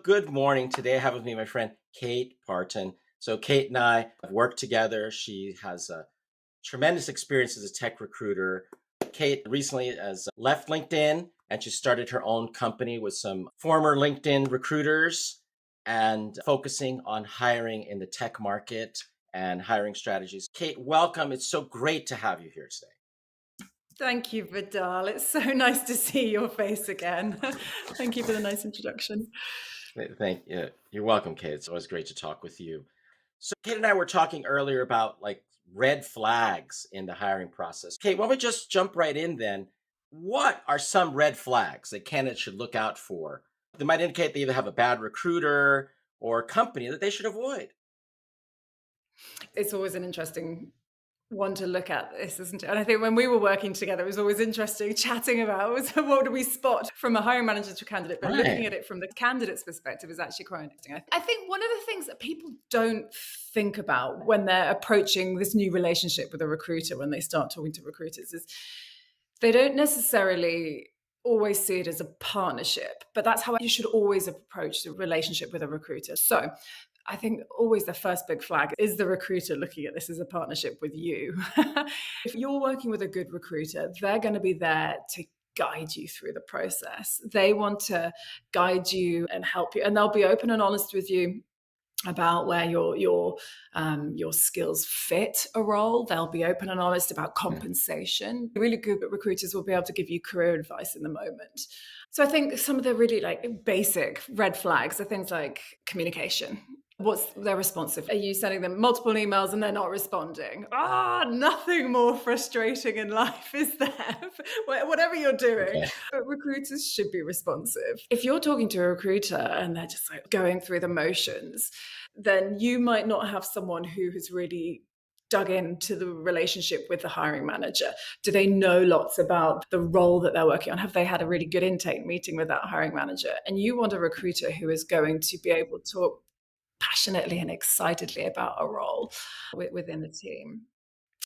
Good morning. Today I have with me my friend Kate Parton. So Kate and I have worked together. She has a tremendous experience as a tech recruiter. Kate recently has left LinkedIn and she started her own company with some former LinkedIn recruiters and focusing on hiring in the tech market and hiring strategies. Kate, welcome. It's so great to have you here today. Thank you, Vidal. It's so nice to see your face again. Thank you for the nice introduction. Thank you. You're welcome, Kate. It's always great to talk with you. So Kate and I were talking earlier about like red flags in the hiring process. Kate, why don't we just jump right in then? What are some red flags that candidates should look out for? They might indicate they either have a bad recruiter or company that they should avoid. It's always an interesting one to look at this, isn't it? And I think when we were working together, it was always interesting chatting about what do we spot from a hiring manager to a candidate, but looking Right. at it from the candidate's perspective is actually quite interesting. I think one of the things that people don't think about when they're approaching this new relationship with a recruiter, when they start talking to recruiters, is they don't necessarily always see it as a partnership, but that's how you should always approach the relationship with a recruiter. So I think always the first big flag is the recruiter looking at this as a partnership with you. If you're working with a good recruiter, they're going to be there to guide you through the process. They want to guide you and help you, and they'll be open and honest with you about where your skills fit a role. They'll be open and honest about compensation. Really good recruiters will be able to give you career advice in the moment. So I think some of the really like basic red flags are things like communication. What's their responsive? Are you sending them multiple emails and they're not responding? Nothing more frustrating in life, is there? Whatever you're doing. Okay. But recruiters should be responsive. If you're talking to a recruiter and they're just like going through the motions, then you might not have someone who has really dug into the relationship with the hiring manager. Do they know lots about the role that they're working on? Have they had a really good intake meeting with that hiring manager? And you want a recruiter who is going to be able to talk passionately and excitedly about a role within the team.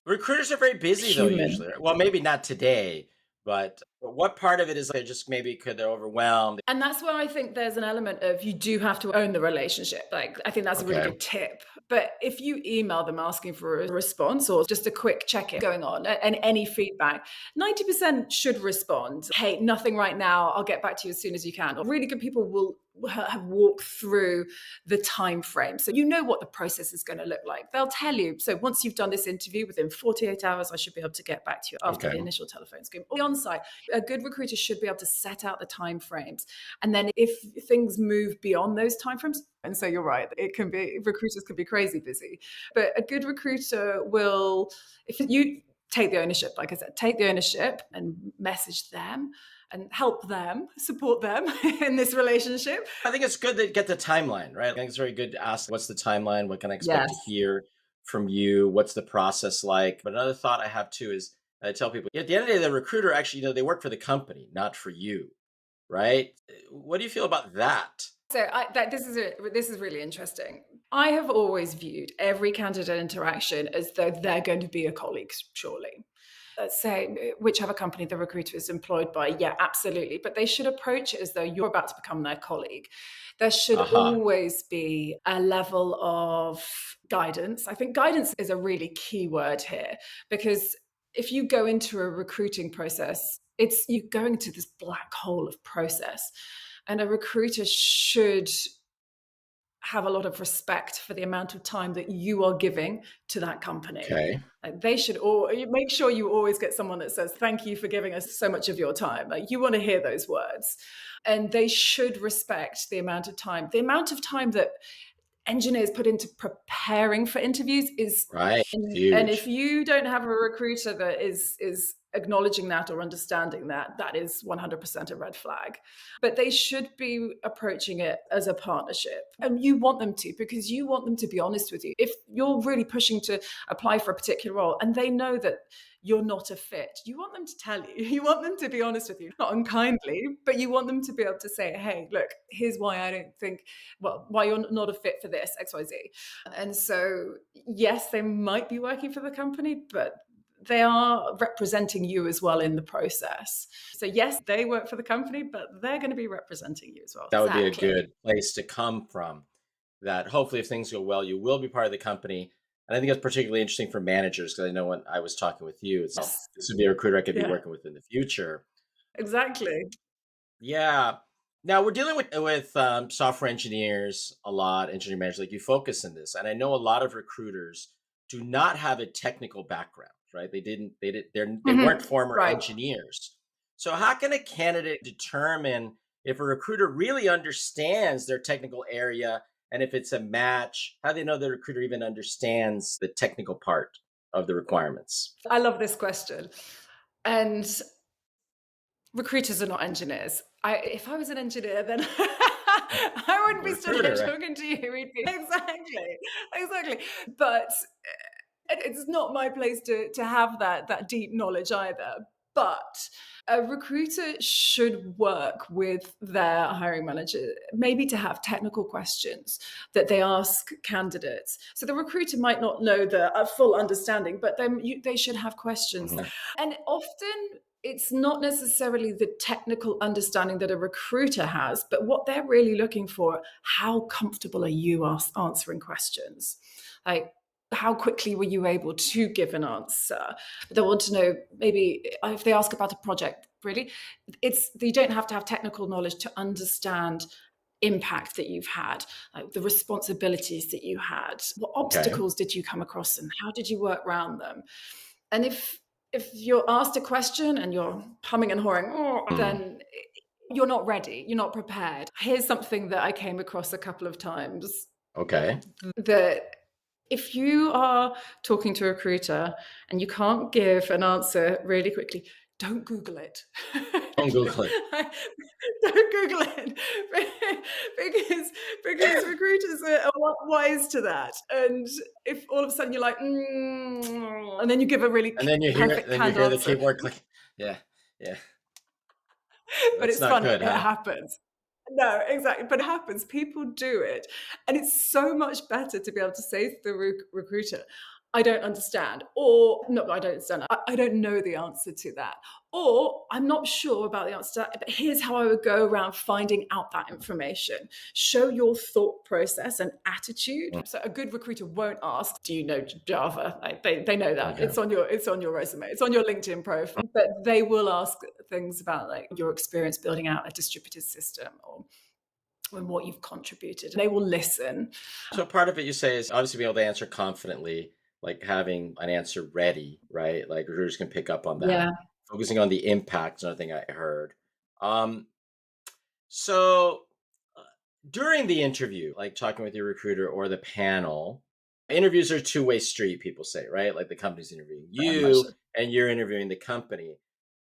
Recruiters are very busy though, Human. usually. Well, maybe not today, but what part of it is they're just maybe could they're overwhelmed? And that's where I think there's an element of you do have to own the relationship. Like, I think that's a really Okay. good tip. But if you email them asking for a response or just a quick check in going on and any feedback, 90% should respond. Hey, nothing right now. I'll get back to you as soon as you can. Or really good people will have walked through the time frame. So you know what the process is going to look like. They'll tell you. So once you've done this interview, within 48 hours, I should be able to get back to you after Okay. the initial telephone screen. Or on site, a good recruiter should be able to set out the time frames. And then if things move beyond those timeframes, and so you're right, it can be, recruiters can be crazy busy, but a good recruiter will, if you take the ownership, like I said, take the ownership and message them and help them, support them in this relationship. I think it's good to get the timeline, right? I think it's very good to ask what's the timeline? What can I expect to Yes. hear from you? What's the process like? But another thought I have too is I tell people at the end of the day, the recruiter actually, they work for the company, not for you, right? What do you feel about that? So this is really interesting. I have always viewed every candidate interaction as though they're going to be a colleague shortly. Let's say whichever company the recruiter is employed by, yeah, absolutely. But they should approach it as though you're about to become their colleague. There should Aha. always be a level of guidance. I think guidance is a really key word here because if you go into a recruiting process, it's you going to this black hole of process. And a recruiter should have a lot of respect for the amount of time that you are giving to that company. Okay. Like they should all make sure you always get someone that says, thank you for giving us so much of your time. Like you want to hear those words. And they should respect the amount of time that engineers put into preparing for interviews is Right. and if Huge. you don't have a recruiter that is acknowledging that or understanding that, that is 100% a red flag. But they should be approaching it as a partnership. And you want them to, because you want them to be honest with you. If you're really pushing to apply for a particular role and they know that you're not a fit, you want them to tell you. You want them to be honest with you, not unkindly, but you want them to be able to say, hey, look, here's why I don't think, well, why you're not a fit for this, XYZ. And so, yes, they might be working for the company, but they are representing you as well in the process. So yes, they work for the company, but they're going to be representing you as well. That would be a Exactly. good place to come from. That hopefully, if things go well, you will be part of the company. And I think that's particularly interesting for managers because I know when I was talking with you, it's Yes. this would be a recruiter I could be Yeah, working with in the future. exactly. Yeah. Now we're dealing with software engineers a lot, engineering managers. Like you focus in this, and I know a lot of recruiters do not have a technical background, right? They weren't former Right. engineers. So how can a candidate determine if a recruiter really understands their technical area and if it's a match? How do they know the recruiter even understands the technical part of the requirements? I love this question. And recruiters are not engineers. If I was an engineer, then I wouldn't The be stood here recruiter, right? talking to you. Exactly, exactly. But it's not my place to have that deep knowledge either. But a recruiter should work with their hiring manager, maybe to have technical questions that they ask candidates. So the recruiter might not know the full understanding, but they should have questions. Mhm. And often it's not necessarily the technical understanding that a recruiter has, but what they're really looking for, how comfortable are you answering questions? Like, how quickly were you able to give an answer? They want to know, maybe if they ask about a project, really, you don't have to have technical knowledge to understand impact that you've had, like the responsibilities that you had, what Okay. obstacles did you come across and how did you work around them. And if you're asked a question and you're humming and hawing, Mm. then you're not ready, you're not prepared. Here's something that I came across a couple of times, Okay. that if you are talking to a recruiter and you can't give an answer really quickly, don't Google it. Don't Google it. Don't Google it because recruiters are wise to that. And if all of a sudden you're like, and then you give a really And then perfect canned the answer, keyboard click. Yeah, yeah. but That's it's not funny, good, it huh? happens. No, exactly. But it happens. People do it. And it's so much better to be able to say to the recruiter, I don't understand. Or, no, I don't understand. I don't know the answer to that. Or, I'm not sure about the answer to that, but here's how I would go around finding out that information. Show your thought process and attitude. Mm, So a good recruiter won't ask, do you know Java? Like they know that. okay. It's on your resume. It's on your LinkedIn profile. But they will ask things about like your experience building out a distributed system or and what you've contributed. They will listen. So part of it you say is obviously being able to answer confidently, like having an answer ready, right? Like recruiters can pick up on that. Yeah. Focusing on the impact is another thing I heard. Um, so uh, during the interview, like talking with your recruiter or the panel, interviews are a two-way street, people say, right? Like the company's interviewing Very much so. you and you're interviewing the company.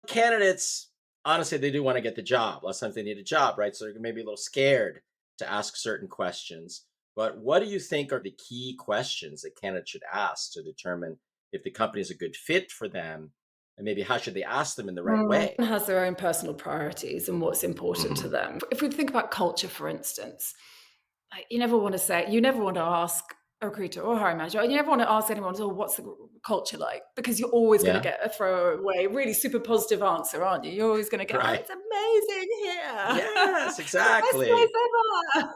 Candidates, honestly, they do want to get the job. A lot of times they need a job, right? So they're maybe a little scared to ask certain questions. But what do you think are the key questions that candidates should ask to determine if the company is a good fit for them? And maybe how should they ask them in the right way? Has their own personal priorities and what's important to Hmm. them. If we think about culture, for instance, like, you never want to ask a recruiter or a hiring manager, you never want to ask anyone, oh, what's the culture like? Because you're always going to Yeah, get a throwaway, really super positive answer, aren't you? You're always going to get, oh, right. it's amazing here. Yes, It's the best place exactly. ever.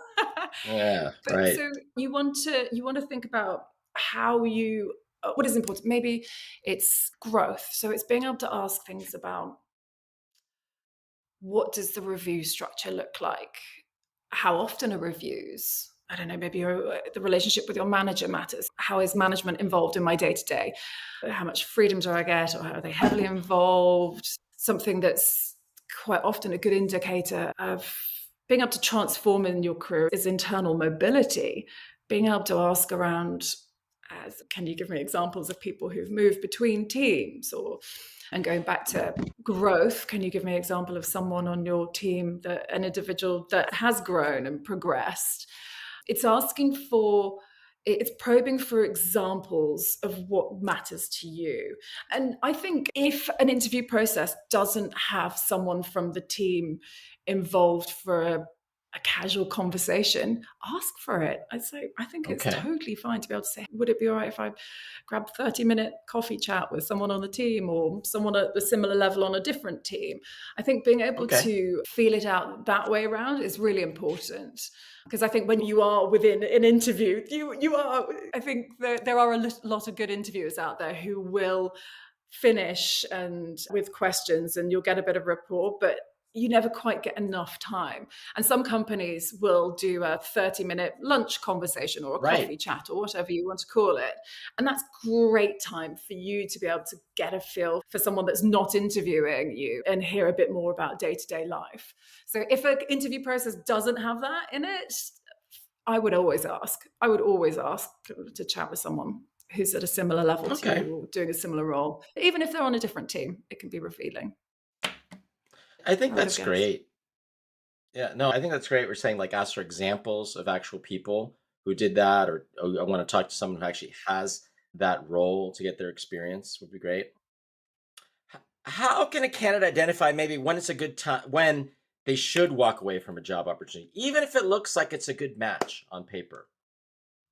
Yeah, But right. so you want to think about how you what is important. Maybe it's growth. So it's being able to ask things about, what does the review structure look like? How often are reviews? I don't know, maybe the relationship with your manager matters. How is management involved in my day to day? How much freedom do I get? Or are they heavily involved? Something that's quite often a good indicator of being able to transform in your career is internal mobility. Being able to ask around, can you give me examples of people who've moved between teams? Or, and going back to growth, can you give me an example of someone on your team, an individual that has grown and progressed? It's asking for, it's probing for examples of what matters to you. And I think if an interview process doesn't have someone from the team involved for a casual conversation, ask for it. I think it's Okay. totally fine to be able to say, would it be all right if I grab a 30-minute coffee chat with someone on the team or someone at a similar level on a different team? I think being able Okay. to feel it out that way around is really important. Because I think when you are within an interview, you are, I think there are a lot of good interviewers out there who will finish and with questions and you'll get a bit of rapport, but you never quite get enough time. And some companies will do a 30-minute lunch conversation or a Right. coffee chat or whatever you want to call it. And that's great time for you to be able to get a feel for someone that's not interviewing you and hear a bit more about day-to-day life. So if an interview process doesn't have that in it, I would always ask. I would always ask to chat with someone who's at a similar level to Okay. you or doing a similar role. Even if they're on a different team, it can be revealing. I think I would have that's guessed. great. Yeah, no, I think that's great. We're saying like ask for examples of actual people who did that, or oh, I want to talk to someone who actually has that role to get their experience would be great. How can a candidate identify maybe when it's a good time, when they should walk away from a job opportunity, even if it looks like it's a good match on paper?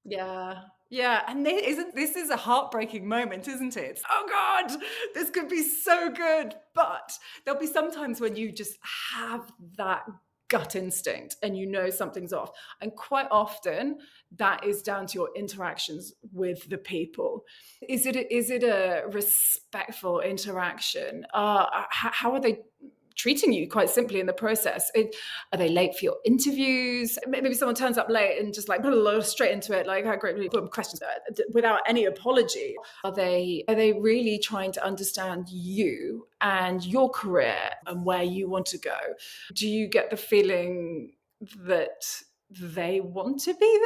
Yeah. Yeah. And isn't this is a heartbreaking moment, isn't it? Oh God, this could be so good. But there'll be some times when you just have that gut instinct and you know something's off. And quite often that is down to your interactions with the people. Is it a respectful interaction? How are they treating you quite simply in the process? Are they late for your interviews? Maybe someone turns up late and just like blah, blah, blah, straight into it, like, "Oh, great, boom, questions without any apology." Are they really trying to understand you and your career and where you want to go? Do you get the feeling that they want to be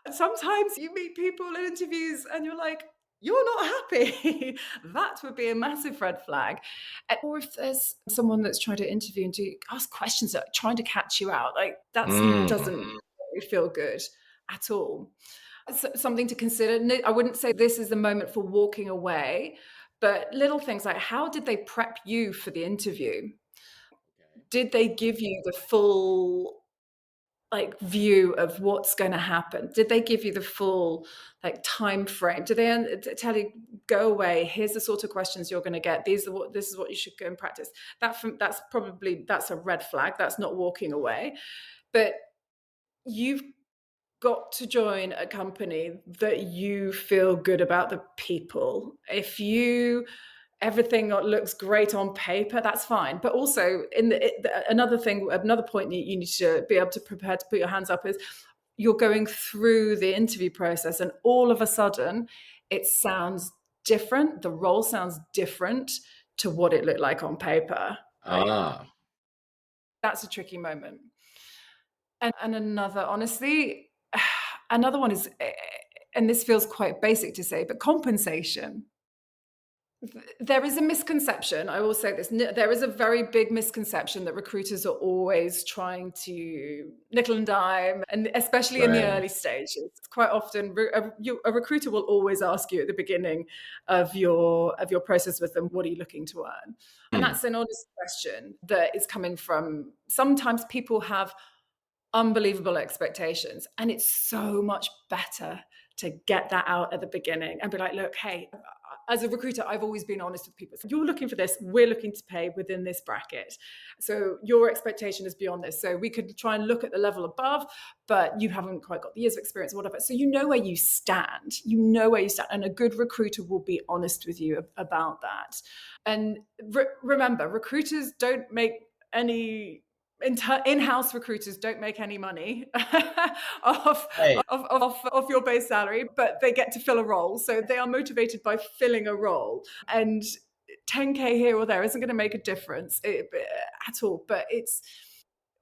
there? Sometimes you meet people in interviews and you're like, you're not happy. That would be a massive red flag. Or if there's someone that's trying to interview and ask questions that are trying to catch you out, like that Mm. doesn't make me feel good at all. Something to consider. I wouldn't say this is the moment for walking away, but little things like, how did they prep you for the interview? Okay. Did they give you the full like view of what's going to happen? Did they give you the full like time frame? Did they tell you, go away, here's the sort of questions you're going to get, this is what you should go and practice? That's a red flag. That's not walking away. But you've got to join a company that you feel good about the people. If you everything looks great on paper, that's fine. But also, another point that you need to be able to prepare to put your hands up is you're going through the interview process, and all of a sudden, it sounds different. The role sounds different to what it looked like on paper. Like Ah, that's a tricky moment. And another, honestly, another one is, and this feels quite basic to say, but compensation. There is a misconception. I will say this. There is a very big misconception that recruiters are always trying to nickel and dime, and especially in the right. early stages. Quite often, a recruiter will always ask you at the beginning of your process with them, "What are you looking to earn?" And Hmm. that's an honest question that is coming from sometimes people have unbelievable expectations. And it's so much better to get that out at the beginning and be like, look, hey, as a recruiter, I've always been honest with people. So you're looking for this, we're looking to pay within this bracket. So your expectation is beyond this. So we could try and look at the level above, but you haven't quite got the years of experience or whatever. So you know where you stand. You know where you stand. And a good recruiter will be honest with you about that. And remember, recruiters don't make any in-house recruiters don't make any money off, Right. of your base salary, but they get to fill a role. So they are motivated by filling a role. And 10K here or there isn't going to make a difference at all.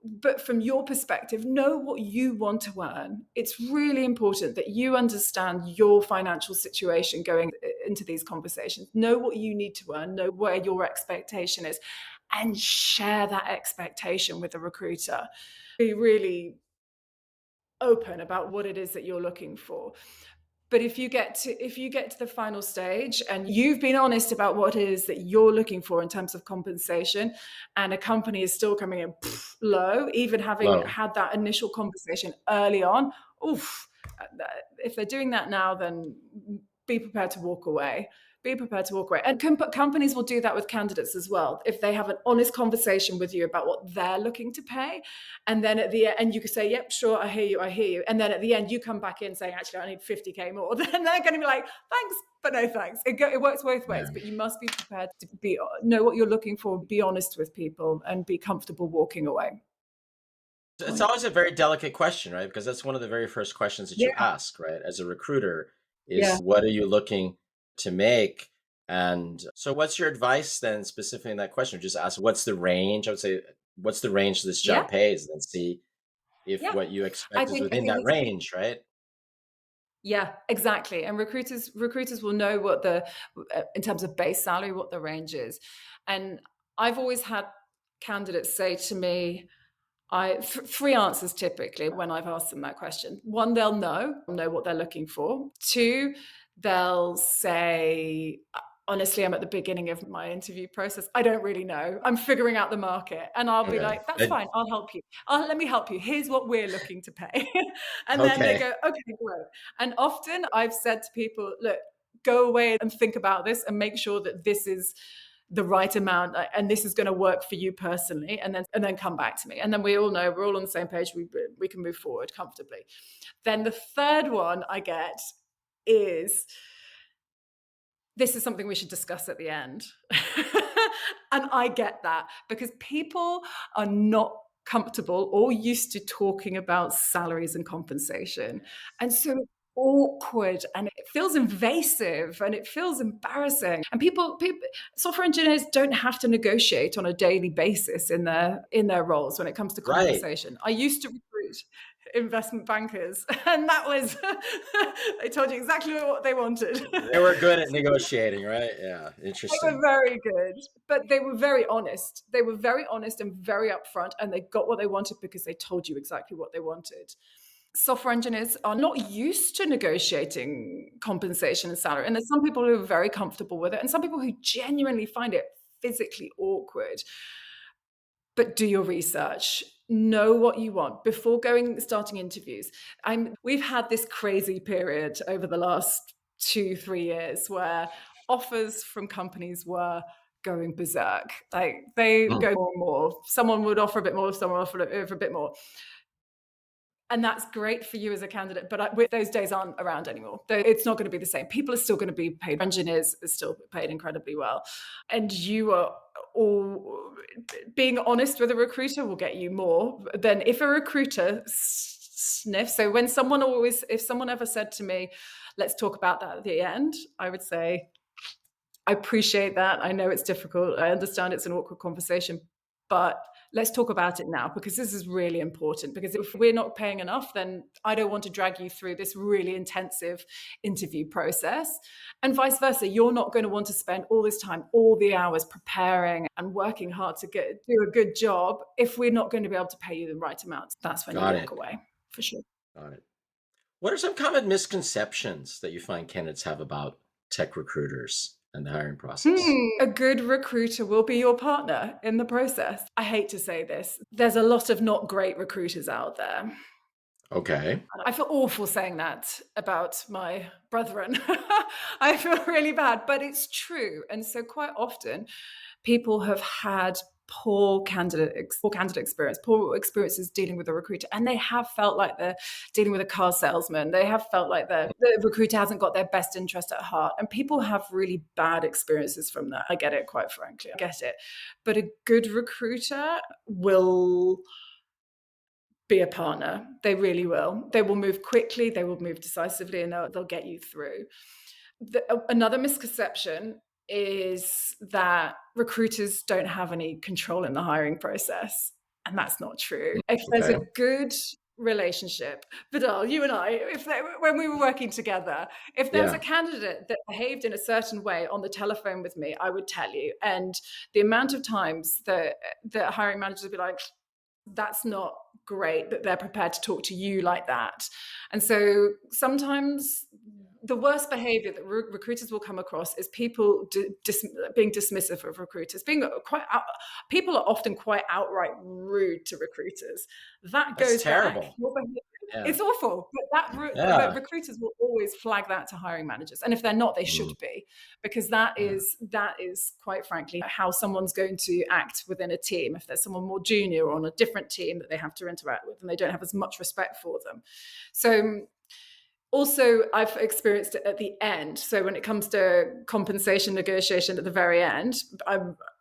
But from your perspective, know what you want to earn. It's really important that you understand your financial situation going into these conversations. Know what you need to earn, know where your expectation is, and share that expectation with the recruiter. Be really open about what it is that you're looking for. But if you get to the final stage and you've been honest about what it is that you're looking for in terms of compensation, and a company is still coming in low, even having Low. had that initial conversation early on, oof, if they're doing that now, then be prepared to walk away. Be prepared to walk away. And companies will do that with candidates as well. If they have an honest conversation with you about what they're looking to pay, and then at the end you can say, yep, sure, I hear you. And then at the end you come back in saying, actually, I need 50K more. Then they're going to be like, thanks, but no thanks. It works both ways, Yeah. but you must be prepared to know what you're looking for, be honest with people, and be comfortable walking away. It's always a very delicate question, right? Because that's one of the very first questions that Yeah, you ask, right? As a recruiter, yeah. is what are you looking to make? And so, what's your advice then, specifically in that question? Just ask, what's the range? I would say, what's the range this Yeah, job pays, and see if yeah. what you I expect is think within that it's range, right? Yeah, exactly. And recruiters will know what in terms of base salary, what the range is. And I've always had candidates say to me, three answers typically when I've asked them that question. One, they'll know what they're looking for. Two, they'll say, honestly, I'm at the beginning of my interview process. I don't really know. I'm figuring out the market. And I'll be Okay. like, that's fine. I'll help you. Let me help you. Here's what we're looking to pay. And then they Okay. go, okay, great. And often I've said to people, look, go away and think about this and make sure that this is the right amount and this is going to work for you personally, and then come back to me, and then we all know we're all on the same page. We can move forward comfortably. Then the third one I get is, this is something we should discuss at the end. And I get that because people are not comfortable or used to talking about salaries and compensation. And so it's awkward and it feels invasive and it feels embarrassing. And people software engineers don't have to negotiate on a daily basis in their roles when it comes to Right. compensation. I used to recruit investment bankers, and that was they told you exactly what they wanted. They were good at negotiating, right? Yeah. They were Interesting. very good, but they were very honest. They were very honest and very upfront, and they got what they wanted because they told you exactly what they wanted. Software engineers are not used to negotiating compensation and salary, and there's some people who are very comfortable with it, and some people who genuinely find it physically awkward. But do your research. Know what you want before starting interviews. We've had this crazy period over the last 2-3 years where offers from companies were going berserk. Like they Mm. go more and more. Someone would offer a bit more, someone would offer a bit more. And that's great for you as a candidate, but those days aren't around anymore. It's not going to be the same. People are still going to be paid. Engineers are still paid incredibly well. And you are all being honest with a recruiter will get you more than if a recruiter sniffs. So if someone ever said to me, let's talk about that at the end, I would say, I appreciate that. I know it's difficult. I understand it's an awkward conversation, but let's talk about it now because this is really important. Because if we're not paying enough, then I don't want to drag you through this really intensive interview process. And vice versa, you're not going to want to spend all this time, all the hours preparing and working hard to do a good job if we're not going to be able to pay you the right amount. That's when you Got walk it. away, for sure. Got it. What are some common misconceptions that you find candidates have about tech recruiters and the hiring process? A good recruiter will be your partner in the process. I hate to say this. There's a lot of not great recruiters out there. Okay. I feel awful saying that about my brethren. I feel really bad, but it's true. And so quite often people have had poor candidate experience, poor experiences dealing with a recruiter, and they have felt like they're dealing with a car salesman. They have felt like the recruiter hasn't got their best interest at heart, and people have really bad experiences from that. I get it, quite frankly, I get it. But a good recruiter will be a partner. They really will. They will move quickly, they will move decisively, and they'll get you through. Another misconception is that recruiters don't have any control in the hiring process. And that's not true. If there's a Okay. good relationship, Vidal, you and I, when we were working together, if there was a Yeah. candidate that behaved in a certain way on the telephone with me, I would tell you. And the amount of times that the hiring managers would be like, that's not great that they're prepared to talk to you like that. And so sometimes the worst behavior that recruiters will come across is people being dismissive of recruiters, people are often quite outright rude to recruiters. That That's goes back. terrible. Yeah. It's awful, but Yeah. recruiters will always flag that to hiring managers, and if they're not, they should Mm, be, because that yeah. is quite frankly how someone's going to act within a team. If there's someone more junior or on a different team that they have to interact with, and they don't have as much respect for them. So also, I've experienced it at the end. So when it comes to compensation negotiation at the very end,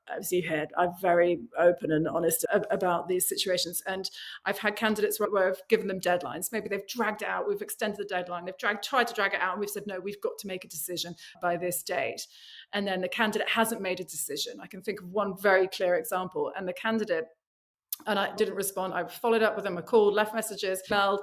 as you heard, I'm very open and honest about these situations. And I've had candidates where I've given them deadlines. Maybe they've dragged it out. We've extended the deadline. They've tried to drag it out. And we've said, no, we've got to make a decision by this date. And then the candidate hasn't made a decision. I can think of one very clear example. And the candidate, and I didn't respond. I followed up with them. I called, left messages, emailed.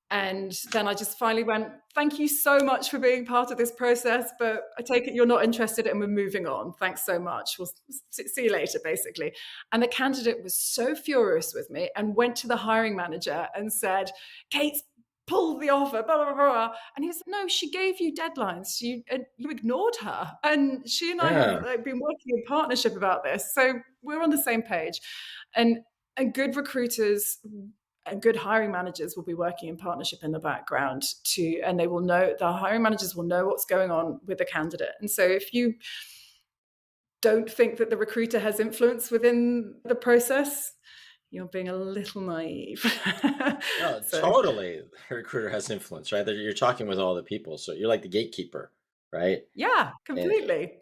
And then I just finally went, thank you so much for being part of this process, but I take it you're not interested and we're moving on. Thanks so much. We'll see you later, basically. And the candidate was so furious with me and went to the hiring manager and said, Kate's pulled the offer, blah, blah, blah, blah. And he said, no, she gave you deadlines. You ignored her. And she and I have Yeah. been working in partnership about this. So we're on the same page. And good recruiters and good hiring managers will be working in partnership in the background too, and they will know, the hiring managers will know what's going on with the candidate. And so if you don't think that the recruiter has influence within the process, you're being a little naive. No, So totally. The recruiter has influence, right? You're talking with all the people, so you're like the gatekeeper, right? yeah, And completely.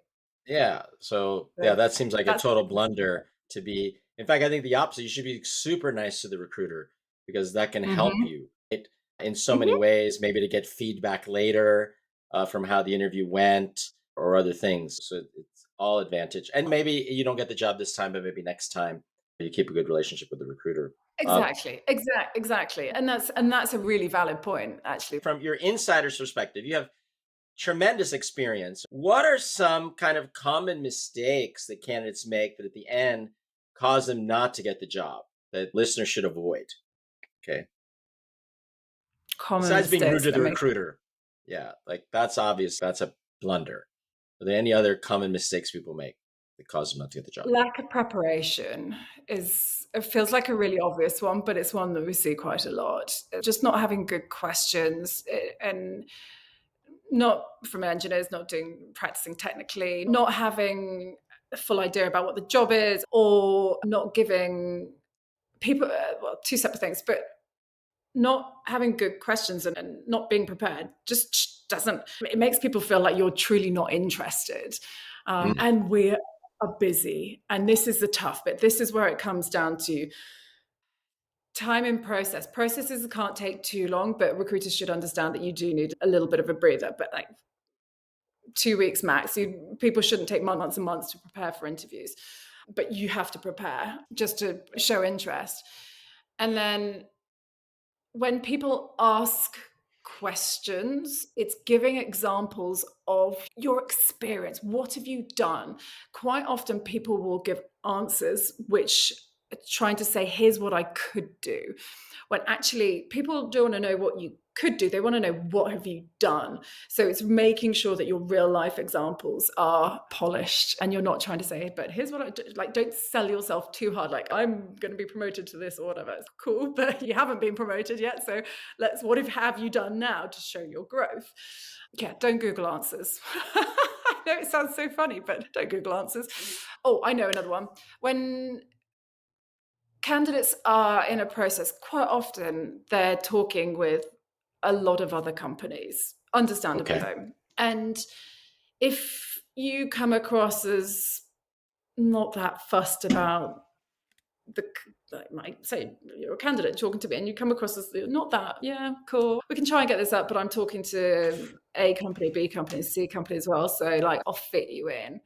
yeah, so yeah, So that seems like a that's total blunder to be. In fact, I think the opposite. You should be super nice to the recruiter because that can help mm-hmm. you in so many Mm-hmm. ways, maybe to get feedback later from how the interview went or other things. So it's all advantage. And maybe you don't get the job this time, but maybe next time you keep a good relationship with the recruiter. Um, Exactly. And that's a really valid point, actually. from your insider's perspective, you have tremendous experience. What are some kind of common mistakes that candidates make that at the end cause them not to get the job that listeners should avoid? Okay. Common Besides being rude mistakes to that the make recruiter. Yeah, like that's obvious. That's a blunder. Are there any other common mistakes people make that cause them not to get the job? lack of preparation is, it feels like a really obvious one, but it's one that we see quite a lot. Just not having good questions, and not from engineers, not doing practicing technically, not having a full idea about what the job is, or not giving people, well, two separate things, but not having good questions and not being prepared just doesn't, it makes people feel like you're truly not interested. Mm, And we are busy, and this is the tough bit. This is where it comes down to time in processes can't take too long, but recruiters should understand that you do need a little bit of a breather, but like 2 weeks max. People shouldn't take months and months to prepare for interviews, but you have to prepare just to show interest. And then when people ask questions, it's giving examples of your experience. What have you done? Quite often, people will give answers which are trying to say, here's what I could do. When actually, people don't want to know what you could do. They want to know, what have you done? So it's making sure that your real life examples are polished, and you're not trying to say, but here's what I do. Like, don't sell yourself too hard. Like, I'm going to be promoted to this or whatever. It's cool, but you haven't been promoted yet. So what have you done now to show your growth? Yeah, don't Google answers. I know it sounds so funny, but don't Google answers. Oh, I know another one. When candidates are in a process, quite often they're talking with a lot of other companies, understandably okay. though. And if you come across as not that fussed about the, like, might say you're a candidate talking to me and you come across as not that, yeah, cool, we can try and get this up, but I'm talking to A company, B company, C company as well, so like I'll fit you in.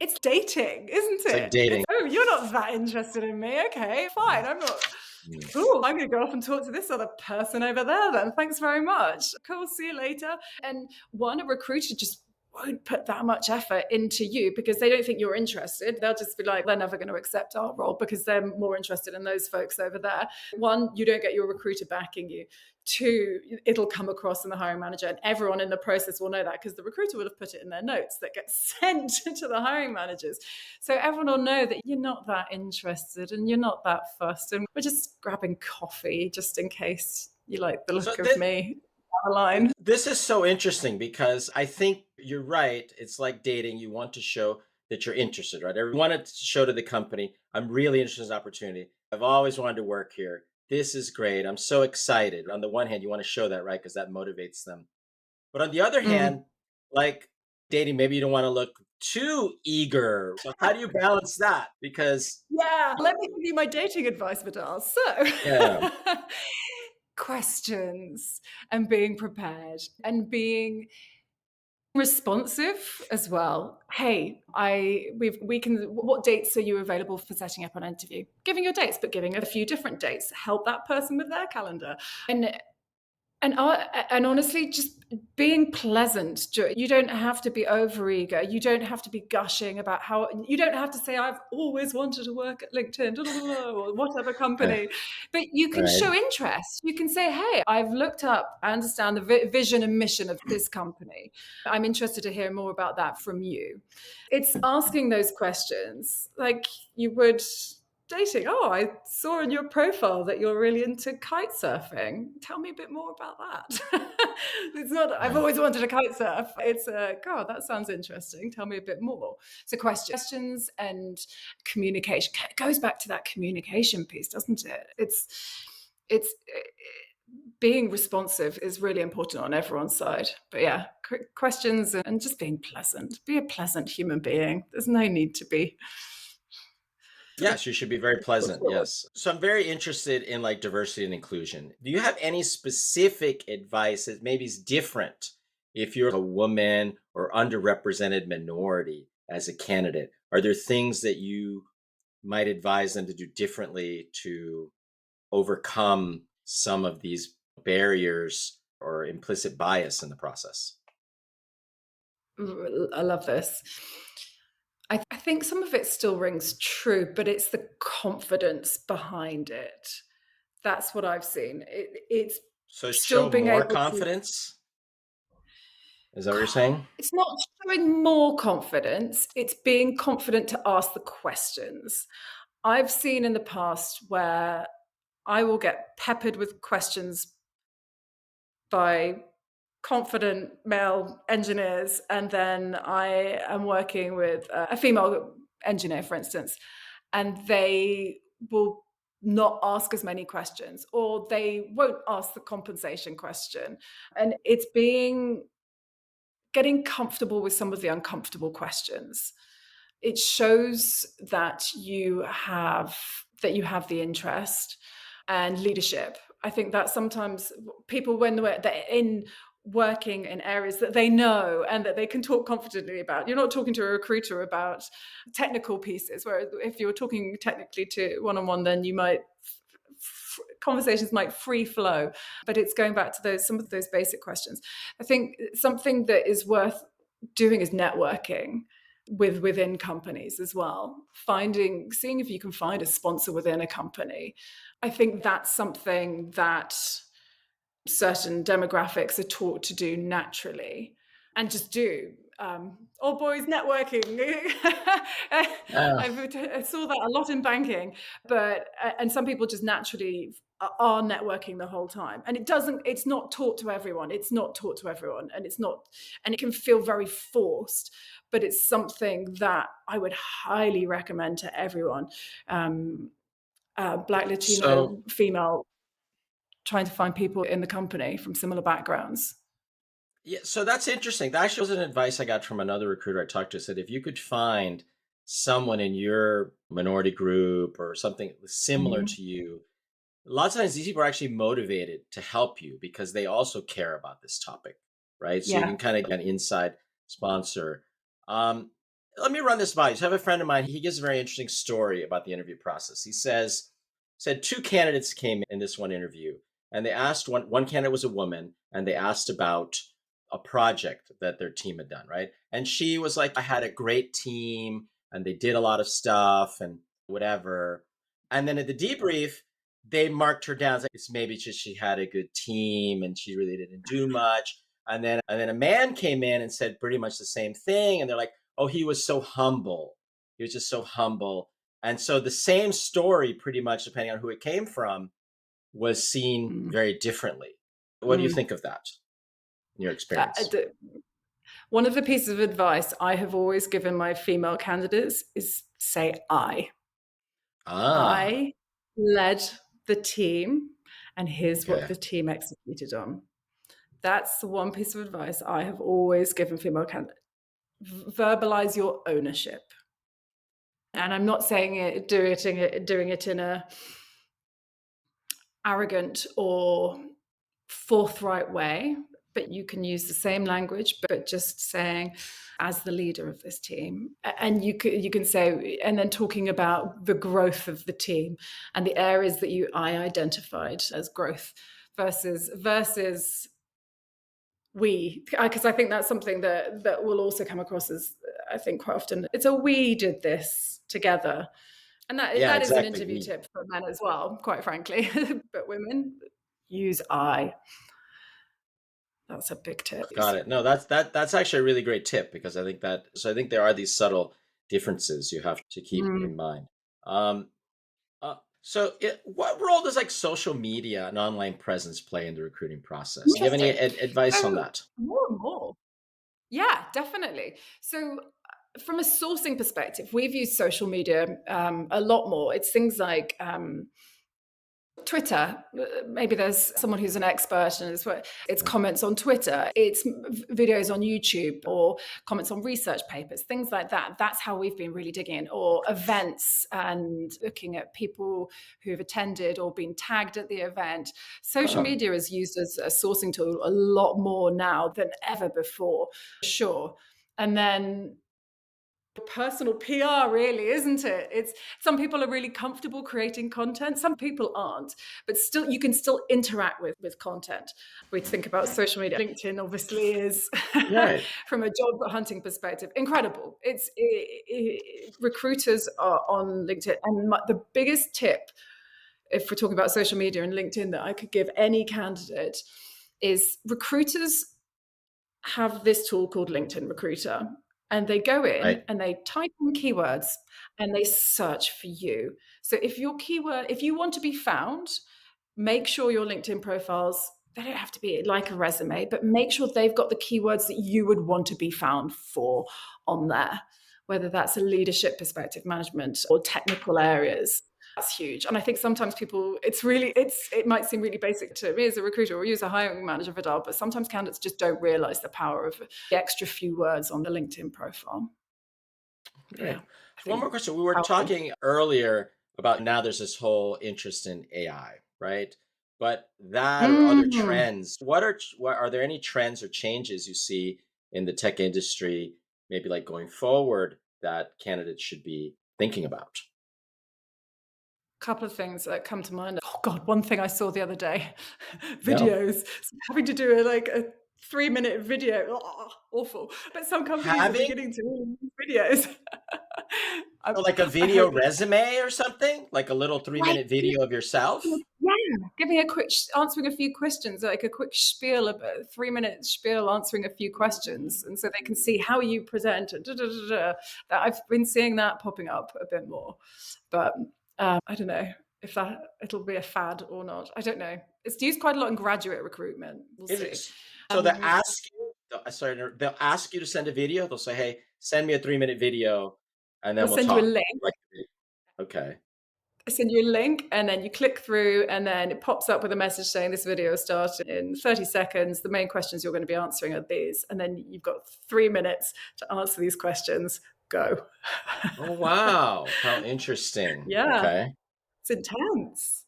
It's dating, isn't It's like it? It's, dating. oh, you're not that interested in me. Okay, fine. I'm not. Mm. Cool. I'm going to go off and talk to this other person over there then. Thanks very much. Cool. See you later. And a recruiter just won't put that much effort into you because they don't think you're interested. They'll just be like, they're never going to accept our role because they're more interested in those folks over there. One, you don't get your recruiter backing you. Two, it'll come across in the hiring manager, and everyone in the process will know that because the recruiter will have put it in their notes that get sent to the hiring managers. So everyone will know that you're not that interested and you're not that fussed, and we're just grabbing coffee just in case you like the So look of me down the line. this is so interesting because I think you're right. It's like dating. You want to show that you're interested, right? I want to show to the company, I'm really interested in this opportunity. I've always wanted to work here. This is great. I'm so excited. On the one hand, you want to show that, right? Because that motivates them. But on the other Mm. hand, like dating, maybe you don't want to look too eager. So how do you balance that? Because Yeah, let me give you my dating advice, Vidal. So, yeah, questions and being prepared and being responsive as well. Hey, we can. What dates are you available for setting up an interview? Giving your dates, but giving a few different dates. Help that person with their calendar, and and honestly, just being pleasant. You don't have to be overeager. You don't have to be gushing about how. You don't have to say, "I've always wanted to work at LinkedIn," or whatever right, company. But you can right. show interest. You can say, "Hey, I've looked up. I understand the vision and mission of this company. I'm interested to hear more about that from you." It's asking those questions like you would dating. Oh, I saw in your profile that you're really into kite surfing. Tell me a bit more about that. It's not, I've always wanted to kite surf. It's God, that sounds interesting. Tell me a bit more. So questions and communication. It goes back to that communication piece, doesn't it? It's being responsive is really important on everyone's side. But yeah, questions and just being pleasant. Be a pleasant human being. There's no need to be sort of Yes, you should be very pleasant. Yes. So I'm very interested in like diversity and inclusion. Do you have any specific advice that maybe is different if you're a woman or underrepresented minority as a candidate? Are there things that you might advise them to do differently to overcome some of these barriers or implicit bias in the process? I love this. I think some of it still rings true, but it's the confidence behind it. That's what I've seen. It's So still show being more able to. confidence. Is that what you're saying? It's not showing more confidence, it's being confident to ask the questions. I've seen in the past where I will get peppered with questions by confident male engineers, and then I am working with a female engineer, for instance, and they will not ask as many questions, or they won't ask the compensation question. And it's being getting comfortable with some of the uncomfortable questions. It shows that you have the interest and leadership. I think that sometimes people, when they're in working in areas that they know and that they can talk confidently about, you're not talking to a recruiter about technical pieces, where if you're talking technically to one-on-one, then you might conversations might free flow. But it's going back to some of those basic questions. I think something that is worth doing is networking within companies as well, seeing if you can find a sponsor within a company. I think that's something that certain demographics are taught to do naturally and just do. Old boys networking. Yeah. I saw that a lot in banking, and some people just naturally are networking the whole time, and it's not taught to everyone. It's not taught to everyone, and it can feel very forced, but it's something that I would highly recommend to everyone. Black, So Latino, female, trying to find people in the company from similar backgrounds. yeah, so that's interesting. That actually was an advice I got from another recruiter I talked to. Said if you could find someone in your minority group or something similar Mhm. to you, lots of times these people are actually motivated to help you because they also care about this topic, right? So you Yeah. can kind of get an inside sponsor. Um, Let me run this by you. So I have a friend of mine. He gives a very interesting story about the interview process. Said two candidates came in this one interview, and they asked one candidate was a woman, and they asked about a project that their team had done, right? And she was like, I had a great team, and they did a lot of stuff and whatever. And then at the debrief, they marked her down as like, it's maybe just she had a good team and she really didn't do much. And then a man came in and said pretty much the same thing. And they're like, oh, he was so humble. He was just so humble. And so the same story, pretty much depending on who it came from, was seen Mm. very differently. What do you Mm. think of that in your experience? One of the pieces of advice I have always given my female candidates is say I. Ah, I led the team, and here's what okay. the team executed on. That's the one piece of advice I have always given female candidates. Verbalize your ownership. And I'm not saying doing it in a arrogant or forthright way, but you can use the same language, but just saying, as the leader of this team, and you can say, and then talking about the growth of the team and the areas that I identified as growth versus we, because I think that's something that will also come across as, I think quite often it's a we did this together. And Yeah, that is an exactly. interview We tip for men as well, quite frankly. But women use I. That's a big tip. got it. No, that's actually a really great tip because I think there are these subtle differences you have to keep Mm. in mind. Um, what role does like social media and online presence play in the recruiting process? Do you have any Interesting. advice on So that? more and more. Yeah, definitely. So from a sourcing perspective, we've used social media a lot more. It's things like Twitter. Maybe there's someone who's an expert and it's Yeah. comments on Twitter, it's videos on YouTube or comments on research papers, things like that. That's how we've been really digging in, or events and looking at people who've attended or been tagged at the event. Social Oh, media is used as a sourcing tool a lot more now than ever before, sure. And then personal PR, really, isn't it? It's some people are really comfortable creating content, some people aren't, but still you can still interact with content. We think about social media. LinkedIn obviously is right. from a job hunting perspective incredible. Recruiters are on LinkedIn, and the biggest tip, if we're talking about social media and LinkedIn, that I could give any candidate is recruiters have this tool called LinkedIn Recruiter. And they go in Right. and they type in keywords and they search for you. So if you want to be found, make sure your LinkedIn profiles, they don't have to be like a resume, but make sure they've got the keywords that you would want to be found for on there, whether that's a leadership perspective, management, or technical areas. That's huge. And I think sometimes people, it might seem really basic to me as a recruiter or you as a hiring manager, Vidal, but sometimes candidates just don't realize the power of the extra few words on the LinkedIn profile. Yeah, Great. I So one think more question. We were powerful. talking earlier about now there's this whole interest in AI, right? But that or other Mm. trends, what are there any trends or changes you see in the tech industry, maybe like going forward, that candidates should be thinking about? Couple of things that come to mind. Oh God, one thing I saw the other day, Yeah. videos. So having to do a 3-minute video, awful. But some companies are Having beginning to release videos. so like a I video hope resume or something, like a little three like minute video of yourself. giving a quick answering a few questions, like a quick spiel, a 3-minute spiel answering a few questions, and so they can see how you present. That I've been seeing that popping up a bit more, but I don't know if it'll be a fad or not. I don't know. It's used quite a lot in graduate recruitment. We'll It see. is. So they Um, ask you, sorry, they'll ask you to send a video. They'll say, "Hey, send me a 3 minute video, and they'll then we'll send you a talk." link. Like, okay, I send you a link and then you click through and then it pops up with a message saying this video starts in 30 seconds. The main questions you're going to be answering are these. And then you've got 3 minutes to answer these questions. Go. oh wow, how interesting. Yeah, Okay, it's intense.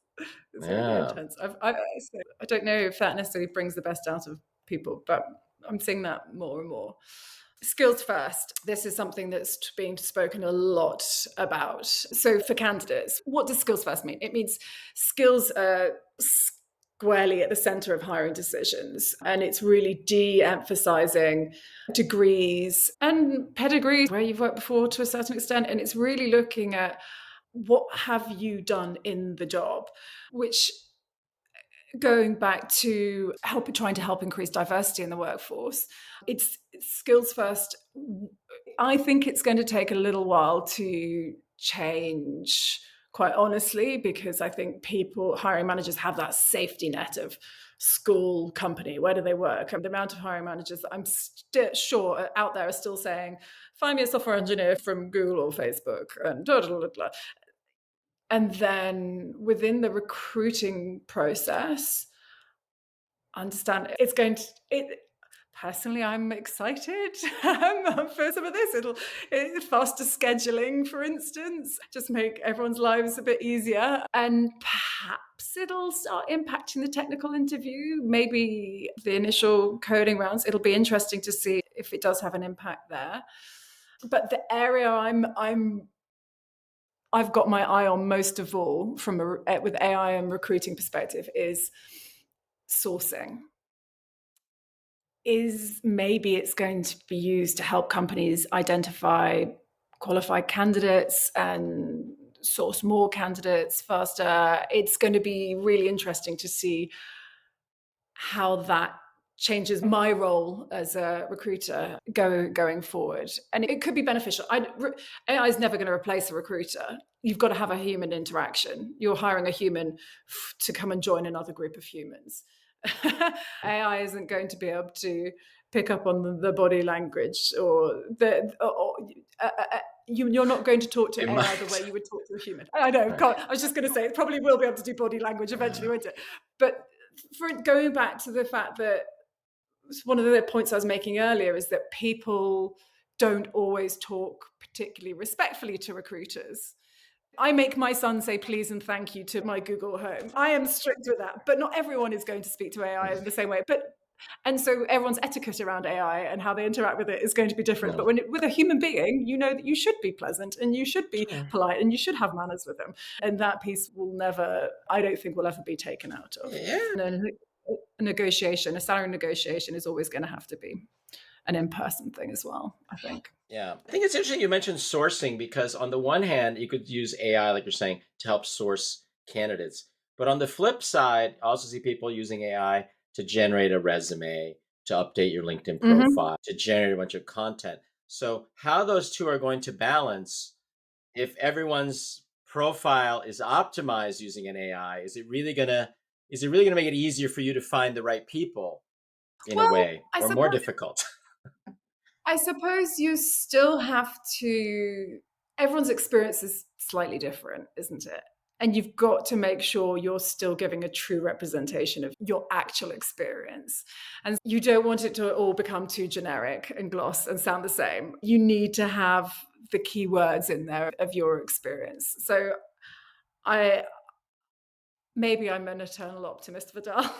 It's really yeah, intense. I don't know if that necessarily brings the best out of people, but I'm seeing that more and more. Skills first. This is something that's being spoken a lot about. So, for candidates, what does skills first mean? It means skills are squarely at the center of hiring decisions. And it's really de emphasizing degrees and pedigrees where you've worked before to a certain extent. And it's really looking at what have you done in the job? Which, going back to trying to help increase diversity in the workforce, it's skills first. I think it's going to take a little while to change, quite honestly, because I think hiring managers have that safety net of school, company, where do they work? And the amount of hiring managers that I'm sure out there are still saying, find me a software engineer from Google or Facebook, and blah, blah, blah, blah. And then within the recruiting process, understand it's going to it personally, I'm excited for some of this. Faster scheduling, for instance, just make everyone's lives a bit easier, and perhaps it'll start impacting the technical interview, maybe the initial coding rounds. It'll be interesting to see if it does have an impact there. But the area I've got my eye on most of all with AI and recruiting perspective is sourcing. Maybe it's going to be used to help companies identify qualified candidates and source more candidates faster. It's going to be really interesting to see how that changes my role as a recruiter going forward. And it could be beneficial. AI is never going to replace a recruiter. You've got to have a human interaction. You're hiring a human to come and join another group of humans. AI isn't going to be able to pick up on the body language you're not going to talk to It AI the way might. you would talk to a human. I know. Right. I was just going to say it probably will be able to do body language eventually, won't it? But going back to the fact that one of the points I was making earlier is that people don't always talk particularly respectfully to recruiters. I make my son say please and thank you to my Google Home. I am strict with that, but not everyone is going to speak to AI in the same way. And so everyone's etiquette around AI and how they interact with it is going to be different. But No. with a human being, you know that you should be pleasant and you should be Sure. polite and you should have manners with them. And that piece I don't think will ever be taken out of. Yeah. A salary negotiation is always going to have to be an in-person thing as well, I think. Yeah. I think it's interesting you mentioned sourcing because, on the one hand, you could use AI, like you're saying, to help source candidates. But on the flip side, I also see people using AI to generate a resume, to update your LinkedIn Mm-hmm. profile, to generate a bunch of content. So, how those two are going to balance, if everyone's profile is optimized using an AI, is it really gonna make it easier for you to find the right people in a Well, way, or more difficult? I suppose you still have to, everyone's experience is slightly different, isn't it? And you've got to make sure you're still giving a true representation of your actual experience. And you don't want it to all become too generic and gloss and sound the same. You need to have the keywords in there of your experience. So I maybe I'm an eternal optimist, Vidal.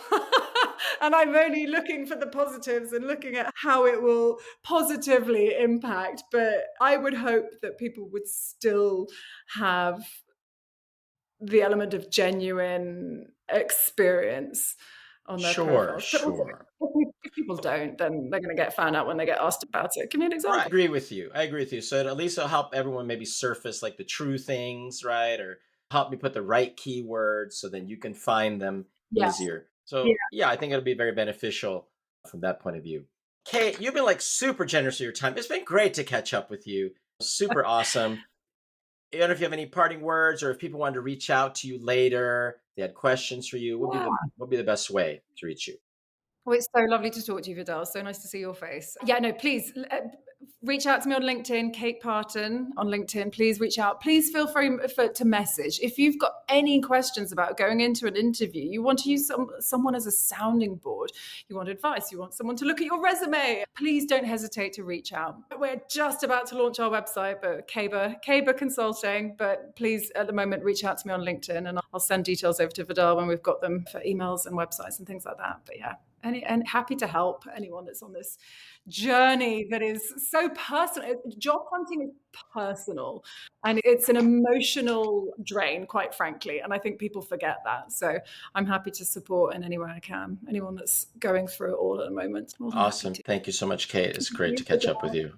And I'm only looking for the positives and looking at how it will positively impact. But I would hope that people would still have the element of genuine experience on their Sure, profiles. But also, sure. if people don't, then they're going to get found out when they get asked about it. Give me an Right. I example. agree with you. I agree with you. So at least it'll help everyone maybe surface like the true things, right? Or help me put the right keywords so then you can find them Yes. easier. Yeah. So yeah, I think it'll be very beneficial from that point of view. Kate, you've been like super generous with your time. It's been great to catch up with you. Super awesome. I don't know if you have any parting words or if people wanted to reach out to you later, they had questions for you. Yeah. What would be the best way to reach you? Well, it's so lovely to talk to you, Vidal. So nice to see your face. Yeah, no, please reach out to me on LinkedIn, Kate Parton on LinkedIn. Please reach out. Please feel free to message. If you've got any questions about going into an interview, you want to use someone as a sounding board, you want advice, you want someone to look at your resume, please don't hesitate to reach out. We're just about to launch our website, but Kaber Consulting. But please, at the moment, reach out to me on LinkedIn and I'll send details over to Vidal when we've got them for emails and websites and things like that. But yeah. And happy to help anyone that's on this journey that is so personal. Job hunting is personal and it's an emotional drain, quite frankly. And I think people forget that. So I'm happy to support in any way I can. Anyone that's going through it all at the moment, more than happy Awesome. to. Thank you so much, Kate. It's great to catch up with you.